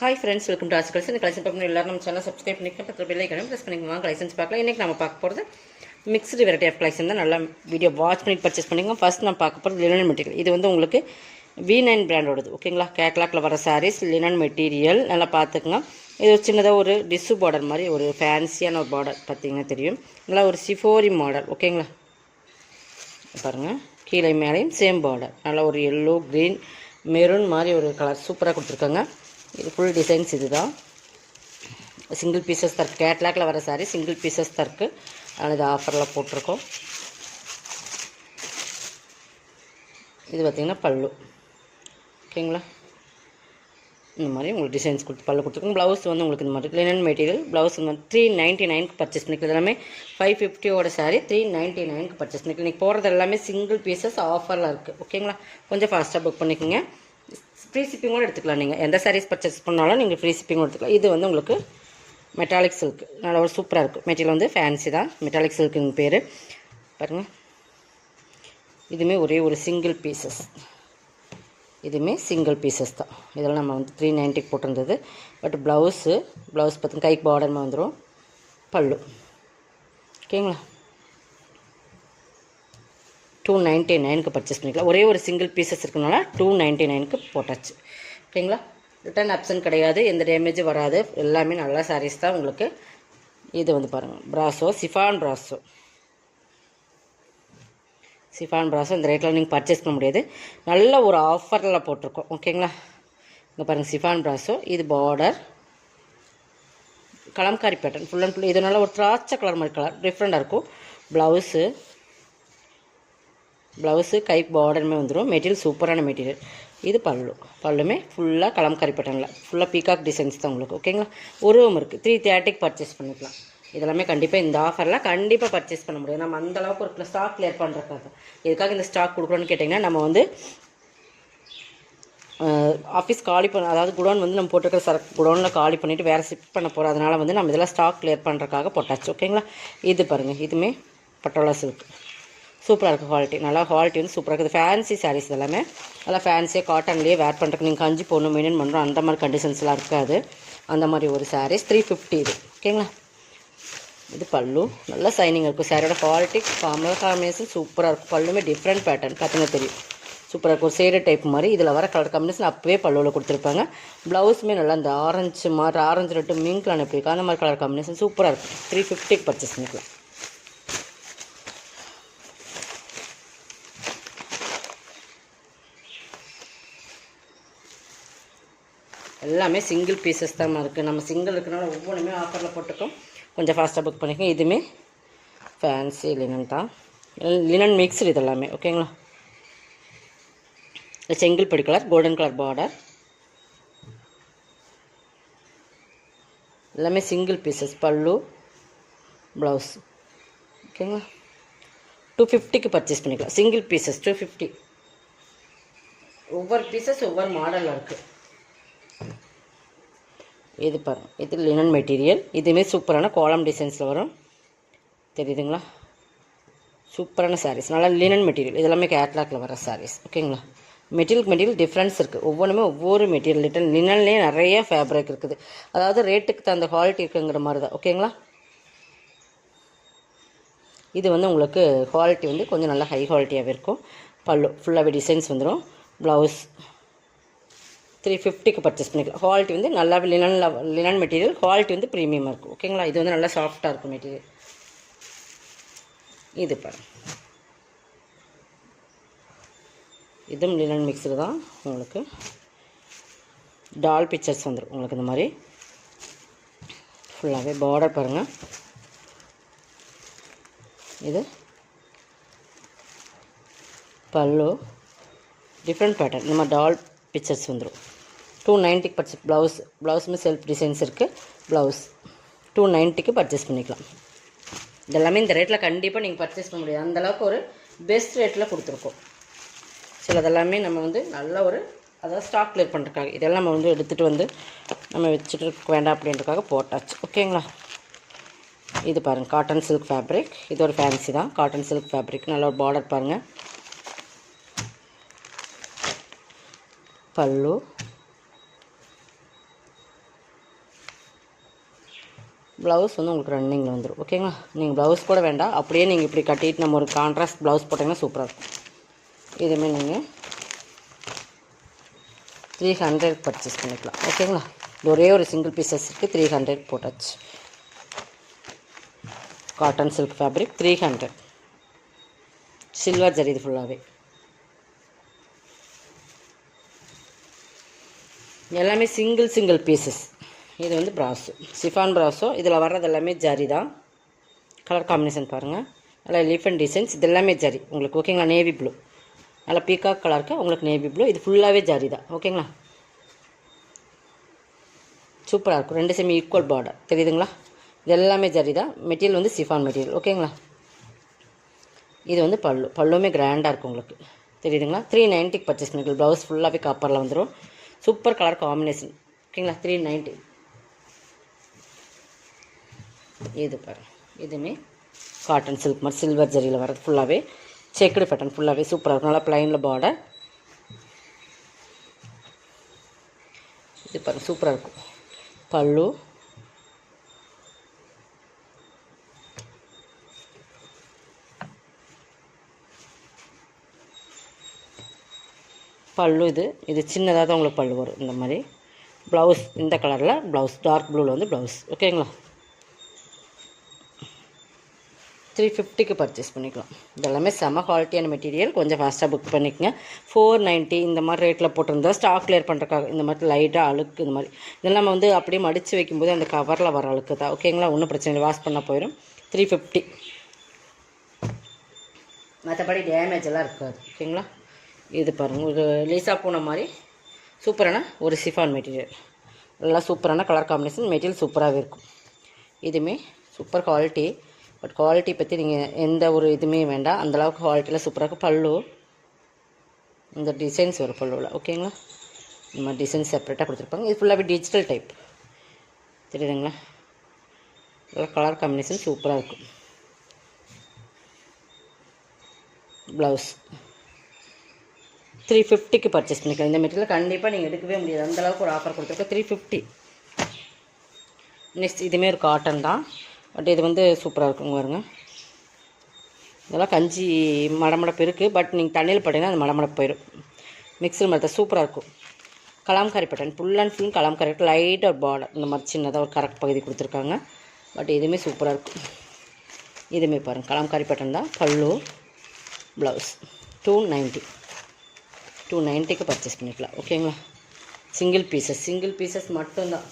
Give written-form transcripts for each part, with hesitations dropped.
Hi friends, welcome to arts collection. Collection பார்க்கணும் எல்லாரும் நம்ம சேனல் சப்ஸ்கிரைப் பண்ணிக்கலாம். பக்கத்தில் பெல் ஐக்கானை ப்ரெஸ் பண்ணிக்கோங்க. கலெக்ஷன்ஸ் பார்க்கலாம். இன்றைக்கி நம்ம பார்க்க போகிறது மிக்ஸ்டு வெரைட்டி ஆஃப் கலெக்ஷன் தான். நல்லா வீடியோ வாட்ச் பண்ணி பர்ச்சேஸ் பண்ணிக்கோங்க. ஃபர்ஸ்ட் நம்ம பார்க்க போகிறது லினன் மெட்டீரியல். இது வந்து உங்களுக்கு V9 பிராண்டோடது, ஓகேங்களா? கேட்லாக்ல வர சாரீஸ் லினன் மெட்டீரியல். நல்லா பார்த்துக்குங்க. இது ஒரு சின்னதாக ஒரு டிஷ்ஷு பார்டர் மாதிரி ஒரு ஃபேன்சியான ஒரு பார்டர் பார்த்தீங்கன்னா தெரியும். நல்லா ஒரு சிஃபோரி மாடல், ஓகேங்களா? பாருங்கள், கீழே மேலேயும் சேம் பார்டர். நல்லா ஒரு எல்லோ க்ரீன் மெரூன் மாதிரி ஒரு கலர் சூப்பராக கொடுத்துருக்காங்க. இது ஃபுல் டிசைன்ஸ். இது தான் சிங்கிள் பீசஸ் தருக்கு. கேட்லாக்ல வர சாரி சிங்கிள் பீசஸ் தருக்கு. அதனால் இது ஆஃபரில் போட்டிருக்கோம். இது பார்த்திங்கன்னா பல்லு, ஓகேங்களா? இந்த மாதிரி உங்களுக்கு டிசைன்ஸ் கொடுத்து பல்லு கொடுத்துருக்கோம். ப்ளவுஸ் வந்து உங்களுக்கு இந்த மாதிரி லினன் மெட்டீரியல். ப்ளவுஸ் வந்து 399க்கு பர்ச்சேஸ் பண்ணிக்கலாம். எல்லாமே 550 சாரி 399க்கு பர்ச்சேஸ் பண்ணிக்கலாம். இன்றைக்கி போகிறது எல்லாமே சிங்கிள் பீசஸ் ஆஃபரில் இருக்குது, ஓகேங்களா? கொஞ்சம் ஃபாஸ்ட்டாக புக் பண்ணிக்கோங்க. ஃப்ரீ ஷிப்பிங்கோடு எடுத்துக்கலாம். நீங்கள் எந்த சாரீஸ் பர்ச்சேஸ் பண்ணாலும் நீங்கள் ஃப்ரீ ஷிப்பிங்கோடு எடுத்துக்கலாம். இது வந்து உங்களுக்கு மெட்டாலிக் சில்க். நல்லா ஒரு சூப்பராக இருக்குது. மெட்டீரியல் வந்து ஃபேன்சி தான். மெட்டாலிக் சில்க்குங்க பேர். பாருங்கள், இதுவுமே ஒரே ஒரு சிங்கிள் பீசஸ். இதுவுமே சிங்கிள் பீசஸ் தான். இதெல்லாம் நம்ம வந்து 390க்கு போட்டிருந்தது. பட் ப்ளவுஸ் பார்த்திங்கன்னா கைக்கு பார்டர்மா வந்துடும். பல்லு, ஓகேங்களா? 299க்கு பர்ச்சேஸ் பண்ணிக்கலாம். ஒரே ஒரு சிங்கிள் பீசஸ் இருக்கனால 299க்கு போட்டாச்சு, ஓகேங்களா? ரிட்டர்ன் ஆப்ஷன் கிடையாது, எந்த டேமேஜும் வராது. எல்லாமே நல்ல சாரீஸ் தான் உங்களுக்கு. இது வந்து பாருங்கள், ப்ராஸோ சிஃபான் ப்ராஸோ. இந்த ரேட்டில் நீங்கள் பர்ச்சேஸ் பண்ண முடியாது. நல்ல ஒரு ஆஃபரில் போட்டிருக்கோம், ஓகேங்களா? இங்கே பாருங்கள், சிஃபான் ப்ராஸோ. இது border Kalamkari pattern full and full. இது நல்ல ஒரு திராட்சை கலர் மாதிரி கலர் டிஃப்ரெண்ட்டாக இருக்கும். ப்ளவுஸு கை பார்டருமே வந்துடும். மெட்டீரியல் சூப்பரான மெட்டீரியல். இது பல்லுமே ஃபுல்லாக கலம்காரி பேட்டர்னில் ஃபுல்லாக பீகாக் டிசைன்ஸ் தான் உங்களுக்கு, ஓகேங்களா? உருவம் இருக்குது. 330க்கு பர்ச்சேஸ் பண்ணிக்கலாம். இதெல்லாமே கண்டிப்பாக இந்த ஆஃபரில் கண்டிப்பாக பர்ச்சேஸ் பண்ண முடியும். நம்ம அந்தளவுக்கு ஒரு ஸ்டாக் கிளியர் பண்ணுறதுக்காக. எதுக்காக இந்த ஸ்டாக் கொடுக்குறோன்னு கேட்டிங்கன்னா, நம்ம வந்து ஆஃபீஸ் காலி பண்ண, அதாவது குடோன் வந்து நம்ம போட்டிருக்கிற சரக்கு குடோனில் காலி பண்ணிவிட்டு வேறு ஷிஃப்ட் பண்ண போகிறோம். அதனால் வந்து நம்ம இதெல்லாம் ஸ்டாக் கிளியர் பண்ணுறதுக்காக போட்டாச்சு, ஓகேங்களா? இது பாருங்கள், இதுவுமே பட்டோலா சில்க். சூப்பராக இருக்குது குவாலிட்டி. நல்லா குவாலிட்டி வந்து சூப்பராக இருக்குது. ஃபேன்சி சாரீஸ் எல்லாமே நல்லா ஃபேன்சியாக காட்டன்லேயே வேர் பண்ணுறதுக்கு நீங்கள் கஞ்சி போடணும், மெயின்டைன் பண்ணுறோம், அந்த மாதிரி கண்டிஷன்ஸ்லாம் இருக்காது. அந்த மாதிரி ஒரு சாரீஸ் 350 இது, ஓகேங்களா? இது பல்லு நல்லா சைனிங் இருக்கும். சாரியோட குவாலிட்டி காம்பினேஷன் சூப்பராக இருக்கும். பல்லுமே டிஃப்ரெண்ட் பேட்டர்ன் பார்த்தீங்கன்னா தெரியும். சூப்பராக இருக்கும். ஒரு சேடு டைப் மாதிரி இதில் வர கலர் காம்பினேஷன் அப்போவே பல்லுவில் கொடுத்துருப்பாங்க. ப்ளவுஸுமே நல்லா இந்த ஆரஞ்சு ரெட்டு மிங்க்லான எப்படி இருக்கும் அந்த மாதிரி கலர் காம்பினேஷன் சூப்பராக இருக்கும். 350க்கு பர்ச்சேஸ் பண்ணிக்கலாம். எல்லாமே சிங்கிள் பீசஸ் தான் இருக்குது. நம்ம சிங்கிள் இருக்கிறனால ஒவ்வொன்றுமே ஆஃபரில் போட்டுக்கோம். கொஞ்சம் ஃபாஸ்ட்டாக புக் பண்ணிக்கோங்க. இதுவுமே ஃபேன்சி லினன் தான். லினன் மிக்ஸ்டு இது எல்லாமே, ஓகேங்களா? செங்கல் படி கலர் கோல்டன் கலர் பார்டர். எல்லாமே சிங்கிள் பீசஸ். பல்லு ப்ளவுஸ், ஓகேங்களா? 250க்கு பர்ச்சேஸ் பண்ணிக்கலாம். Single pieces 250. ஒவ்வொரு பீசஸ் ஒவ்வொரு மாடலில் இருக்குது. இது பாருங்கள், இது லினன் மெட்டீரியல். இதுவுமே சூப்பரான கோலம் டிசைன்ஸில் வரும், தெரியுதுங்களா? சூப்பரான சாரீஸ். நல்லா லினன் மெட்டீரியல். இதெல்லாமே கேட்லாக்ல வர சாரீஸ், ஓகேங்களா? மெட்டீரியல் டிஃப்ரென்ஸ் இருக்குது. ஒவ்வொன்றுமே ஒவ்வொரு மெட்டீரியல். லினன்லேயே நிறைய ஃபேப்ரிக் இருக்குது. அதாவது ரேட்டுக்கு தகுந்த குவாலிட்டி இருக்குங்கிற மாதிரி தான், ஓகேங்களா? இது வந்து உங்களுக்கு குவாலிட்டி வந்து கொஞ்சம் நல்லா ஹை குவாலிட்டியாகவே இருக்கும். பல்லு ஃபுல்லாகவே டிசைன்ஸ் வந்துடும். ப்ளவுஸ் 350க்கு பர்ச்சேஸ் பண்ணிக்கலாம். குவாலிட்டி வந்து நல்லா லினன் மெட்டீரியல். குவாலிட்டி வந்து ப்ரீமியமாக இருக்கும், ஓகேங்களா? இது வந்து நல்லா சாஃப்டாக இருக்கும் மெட்டீரியல். இது பாருங்கள், இதுவும் லினன் மிக்ஸில் தான். உங்களுக்கு டால் பிக்சர்ஸ் வந்துடும். உங்களுக்கு இந்த மாதிரி ஃபுல்லாகவே பார்டர் பாருங்கள். இது பல்லு டிஃப்ரெண்ட் பேட்டர்ன். இந்த மாதிரி டால் பிக்சர்ஸ் வந்துடும். 290க்கு பர்ச்சேஸ். ப்ளவுஸுமே செல்ஃப் டிசைன்ஸ் இருக்குது. ப்ளவுஸ் 290க்கு பர்ச்சேஸ் பண்ணிக்கலாம். இதெல்லாமே இந்த ரேட்டில் கண்டிப்பாக நீங்கள் பர்ச்சேஸ் பண்ண முடியாது. அந்தளவுக்கு ஒரு பெஸ்ட் ரேட்டில் கொடுத்துருக்கோம். சிலதெல்லாமே நம்ம வந்து நல்ல ஒரு அதாவது ஸ்டாக் கிளியர் பண்ணுறதுக்காக இதெல்லாம் நம்ம வந்து எடுத்துகிட்டு வந்து நம்ம வச்சுட்டு இருக்க வேண்டாம் அப்படின்றதுக்காக போட்டாச்சு, ஓகேங்களா? இது பாருங்கள், காட்டன் சில்க் ஃபேப்ரிக். இது ஒரு ஃபேன்சி தான். Cotton silk fabric. நல்ல ஒரு பார்டர் பாருங்கள். பல்லு ப்ளவுஸ் வந்து உங்களுக்கு ரன்னிங்கில் வந்துடும். ஓகேங்களா? நீங்கள் ப்ளவுஸ் கூட வேண்டாம், அப்படியே நீங்கள் இப்படி கட்டிட்டு நம்ம ஒரு கான்ட்ராஸ்ட் ப்ளவுஸ் போட்டிங்கன்னா சூப்பராக இருக்கும். இதுமாரி நீங்கள் 300 பர்ச்சேஸ் பண்ணிக்கலாம். ஓகேங்களா? ஒரே ஒரு சிங்கிள் பீசஸ்க்கு 300 போட்டாச்சு. Cotton silk fabric 300. Silver zari இது ஃபுல்லாகவே. எல்லாமே சிங்கிள் பீசஸ். இது வந்து ப்ராஸோ, சிஃபான் ப்ராஸோ. இதில் வர்றது எல்லாமே ஜரி தான். கலர் காம்பினேஷன் பாருங்கள், நல்லா எலிஃபண்ட் டிசைன்ஸ். இது எல்லாமே ஜரி உங்களுக்கு. ஓகேங்களா? நேவி ப்ளூ, நல்லா பீகாக் கலருக்கு உங்களுக்கு நேவி ப்ளூ. இது ஃபுல்லாகவே ஜரி தான். ஓகேங்களா? சூப்பராக இருக்கும். 2 செமி ஈக்குவல் பார்டர் தெரியுதுங்களா? இது எல்லாமே ஜரி தான். மெட்டீரியல் வந்து சிஃபான் மெட்டீரியல். ஓகேங்களா? இது வந்து பல்லுமே கிராண்டாக இருக்கும் உங்களுக்கு. தெரியுதுங்களா? 390 பர்ச்சேஸ் பண்ணிக்கலாம். ப்ளவுஸ் ஃபுல்லாகவே காப்பரில் வந்துடும். Super colour combination. ஓகேங்களா? 390. இது பாருங்கள், இதுவுமே காட்டன் சில்க் மாதிரி சில்வர் ஜரியில் வர்றது ஃபுல்லாகவே செக்குடு பேட்டர்ன். ஃபுல்லாகவே சூப்பராக இருக்கும். நல்லா ப்ளைனில் பார்டர். இது பாருங்கள், சூப்பராக இருக்கும். பல்லு இது சின்னதாக தான் உங்களுக்கு பல்லு வரும். இந்த மாதிரி ப்ளவுஸ் இந்த கலரில் ப்ளவுஸ், டார்க் ப்ளூவில் வந்து ப்ளவுஸ். ஓகேங்களா? 350க்கு பர்ச்சேஸ் பண்ணிக்கலாம். இதெல்லாமே செம்ம குவாலிட்டியான மெட்டீரியல். கொஞ்சம் ஃபாஸ்ட்டாக புக் பண்ணிக்கோங்க. 490 இந்த மாதிரி ரேட்டில் போட்டிருந்தா ஸ்டாக் கிளியர் பண்ணுறக்காக. இந்த மாதிரி லைட்டாக அழுக்கு இந்த மாதிரி இதெல்லாம் நம்ம வந்து அப்படியே மடித்து வைக்கும்போது அந்த கவரில் வர அழுக்கு தான். ஓகேங்களா? ஒன்றும் பிரச்சனை இல்லை, வாஷ் பண்ணால் போயிடும். 350. மற்றபடி டேமேஜ் எல்லாம் இருக்காது. ஓகேங்களா? இது பாருங்கள், ஒரு லீஸாக போன மாதிரி சூப்பரான ஒரு சிஃபான் மெட்டீரியல். நல்லா சூப்பரான கலர் காம்பினேஷன். மெட்டீரியல் சூப்பராகவே இருக்கும். இதுவுமே சூப்பர் குவாலிட்டி. பட் குவாலிட்டி பற்றி நீங்கள் எந்த ஒரு இதுவுமே வேண்டாம். அந்தளவுக்கு குவாலிட்டியில் சூப்பராக இருக்கும். பல்லு இந்த டிசைன்ஸ் வரும் பல்லுவில். ஓகேங்களா? இந்த மாதிரி டிசைன்ஸ் செப்பரேட்டாக கொடுத்துருப்பாங்க. இது ஃபுல்லாகவே டிஜிட்டல் டைப். தெரியுதுங்களா? நல்லா கலர் காம்பினேஷன் சூப்பராக இருக்கும். ப்ளவுஸ் 350க்கு பர்ச்சேஸ் பண்ணிக்கலாம். இந்த மெட்டீரியல் கண்டிப்பாக நீங்கள் எடுக்கவே முடியாது, அந்தளவுக்கு ஒரு ஆஃபர் கொடுத்துருக்கோம். 350. நெக்ஸ்ட் இதுவுமே ஒரு காட்டன் தான். பட் இது வந்து சூப்பராக இருக்குங்க பாருங்க. இதெல்லாம் கஞ்சி மடமடப்பு இருக்குது. பட் நீங்கள் தண்ணியில் போட்டிங்கன்னா அது மடமடப்பு போயிடும். மிக்சர் மாதிரி தான் சூப்பராக இருக்கும். Kalamkari pattern. Full and full kalamkari. லைட்டாக பார்டர் இந்த மாதிரி சின்னதாக ஒரு கரெக்ட் பகுதி கொடுத்துருக்காங்க. பட் இதுவுமே சூப்பராக இருக்கும். இதுவுமே பாருங்கள், கலாம்காரி பேட்டர்ன் தான். பல்லு ப்ளவுஸ் 290க்கு பர்ச்சேஸ் பண்ணிக்கலாம். ஓகேங்களா? சிங்கிள் பீசஸ் மட்டும்தான்.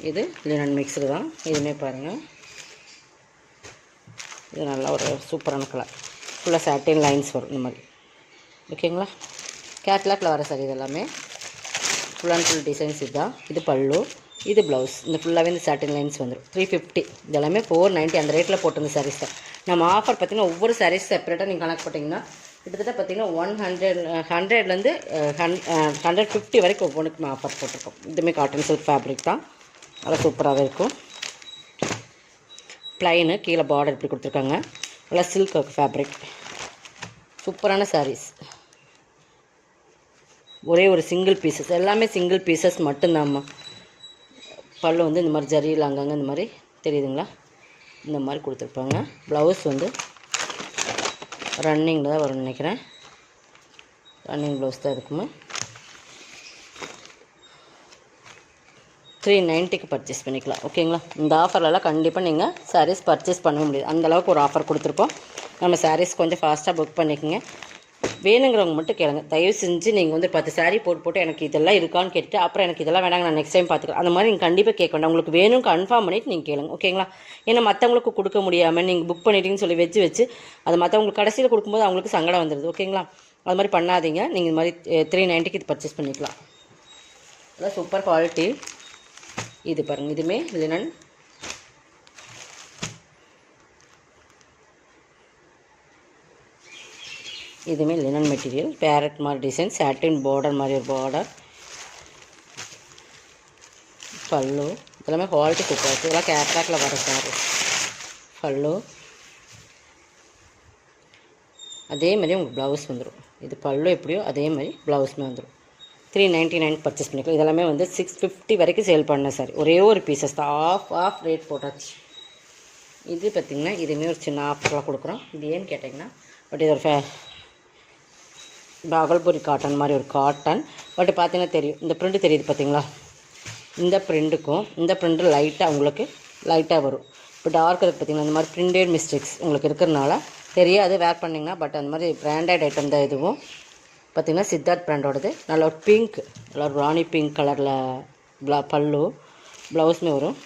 இது லினன் மிக்ஸரு தான். இதுவுமே பாருங்கள், இது நல்லா ஒரு சூப்பரான கலர். ஃபுல்லாக சாட்டின் லைன்ஸ் வரும் இந்த மாதிரி. ஓகேங்களா? கேட்லாக்கில் வர சார் இது எல்லாமே ஃபுல் அண்ட் ஃபுல் டிசைன்ஸ். இதுதான். இது பல்லு, இது ப்ளவுஸ். இந்த ஃபுல்லாகவே இந்த சாட்டின் லைன்ஸ் வந்துடும். 350. இதெல்லாமே 490 அந்த ரேட்டில் போட்டிருந்த சாரீஸ் தான். நம்ம ஆஃபர் பார்த்திங்கன்னா ஒவ்வொரு சாரீஸ் செப்பரேட்டாக நீங்கள் கணக்கு போட்டிங்கன்னா கிட்டத்தட்ட பார்த்திங்கன்னா 100லேருந்து 150 வரைக்கும் ஒவ்வொன்றுக்குமே ஆஃபர் போட்டிருக்கோம். இதுவுமே காட்டன் சில்க் ஃபேப்ரிக் தான். நல்லா சூப்பராகவே இருக்கும். ப்ளைனு கீழே பார்டர் இப்படி கொடுத்துருக்காங்க. நல்லா சில்க் ஃபேப்ரிக். சூப்பரான சாரீஸ். ஒரே ஒரு சிங்கிள் பீசஸ். எல்லாமே சிங்கிள் பீசஸ் மட்டும்தான்மா. பல்லு வந்து இந்த மாதிரி ஜரியில் அங்கங்கே இந்த மாதிரி தெரியுதுங்களா? இந்த மாதிரி கொடுத்துருப்பாங்க. ப்ளவுஸ் வந்து ரன்னிங்கில் தான் வரும்னு நினைக்கிறேன். ரன்னிங் ப்ளவுஸ் தான் இருக்குமா. 390க்கு பர்ச்சேஸ் பண்ணிக்கலாம். ஓகேங்களா? இந்த ஆஃபர்லலாம் கண்டிப்பாக நீங்கள் சாரீஸ் பர்ச்சேஸ் பண்ண முடியாது, அந்தளவுக்கு ஒரு ஆஃபர் கொடுத்துருக்கோம். நம்ம சாரீஸ் கொஞ்சம் ஃபாஸ்ட்டாக புக் பண்ணிக்கோங்க. வேணுங்கிறவங்க மட்டும் கேளுங்க. தயவு செஞ்சு நீங்கள் வந்து 10 சாரீ போட்டு எனக்கு இதெல்லாம் இருக்கான்னு கேட்டுட்டு அப்புறம் எனக்கு இதெல்லாம் வேணாங்க நான் நெக்ஸ்ட் டைம் பார்த்துக்கலாம், அந்த மாதிரி நீங்கள் கண்டிப்பாக கேட்க வேண்டாம். உங்களுக்கு வேணும் கன்ஃபார்ம் பண்ணிவிட்டு நீங்கள் கேளுங்க. ஓகேங்களா? ஏன்னா மற்றவங்களுக்கு கொடுக்க முடியாமல் நீங்கள் புக் பண்ணிட்டீங்கன்னு சொல்லி வச்சு அது மற்றவங்களுக்கு கடைசியில் கொடுக்கும்போது அவங்களுக்கு சங்கடம் வந்துடுது. ஓகேங்களா? அது மாதிரி பண்ணாதீங்க. நீங்கள் இது மாதிரி 390க்கு இது பர்ச்சேஸ் பண்ணிக்கலாம். அதான் சூப்பர் குவாலிட்டி. இது பாருங்கள், இதுவுமே லினன். இதுவுமே லினன் மெட்டீரியல். பேரட் மாதிரி டிசைன், சாட்டின் பார்டர் மாதிரி ஒரு பார்டர். பல்லு இதெல்லாமே குவாலிட்டி சூப்பராக இருக்குது. இதெல்லாம் கேட்லாக்கில் வர சாரி. பல்லு அதே மாதிரி உங்களுக்கு ப்ளவுஸ் வந்துடும். இது பல்லு எப்படியோ அதே மாதிரி ப்ளவுஸுமே வந்துடும். 399 பர்ச்சேஸ் பண்ணிக்கலாம். இதெல்லாமே வந்து 650 வரைக்கும் சேல் பண்ணேன் சார். ஒரே ஒரு பீசஸ் தான், ஆஃப் ரேட் போட்டாச்சு. இது பார்த்திங்கன்னா இதுவுமே ஒரு சின்ன ஆஃபர்லாம் கொடுக்குறோம். இது ஏன்னு கேட்டிங்கன்னா, பட் இது ஒரு பாகல்பூரி காட்டன் மாதிரி ஒரு காட்டன். பட் பார்த்தீங்கன்னா தெரியும், இந்த ப்ரிண்ட்டு தெரியுது பார்த்தீங்களா, இந்த ப்ரிண்ட்டுக்கும் இந்த ப்ரிண்ட்டு லைட்டாக உங்களுக்கு லைட்டாக வரும். இப்போ டார்க் இருக்குது பார்த்திங்கன்னா, இந்த மாதிரி ப்ரிண்டட் மிஸ்டேக்ஸ் உங்களுக்கு இருக்கிறனால தெரியாது வேர் பண்ணிங்கன்னா. பட் அந்த மாதிரி பிராண்டட் ஐட்டம் தான் இதுவும். பார்த்திங்கன்னா சித்தார்த் பிராண்டோடது. நல்ல ஒரு பிங்க், நல்ல ஒரு ராணி பிங்க் கலரில் பல்லு, ப்ளவுஸுமே வரும்.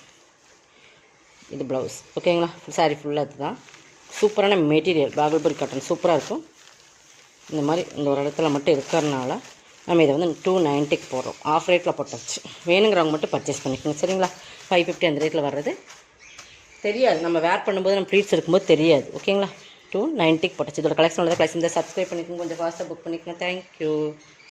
இது ப்ளவுஸ் ஓகேங்களா. சாரீ ஃபுல்லாக இதுதான். சூப்பரான மெட்டீரியல், பாகல்பூரி காட்டன் சூப்பராக இருக்கும். இந்த மாதிரி இந்த ஒரு இடத்துல மட்டும் இருக்கிறனால நம்ம இதை வந்து 290க்கு போடுறோம். ஆஃப் ரேட்டில் போட்டாச்சு. வேணுங்கிறவங்க மட்டும் பர்ச்சேஸ் பண்ணிக்கோங்க சரிங்களா. 550 அந்த ரேட்டில் வர்றது தெரியாது, நம்ம வேர் பண்ணும்போது நம்ம ப்ளீட்ஸ் இருக்கும்போது தெரியாது. ஓகேங்களா. 290க்கு போட்டாச்சு. இதோட கலெக்ஷன் கலெக்ஷன் சப்ஸ்கிரைப் பண்ணிக்கோங்க, கொஞ்சம் ஃபாஸ்ட்டாக புக் பண்ணிக்கோங்க. தேங்க்யூ.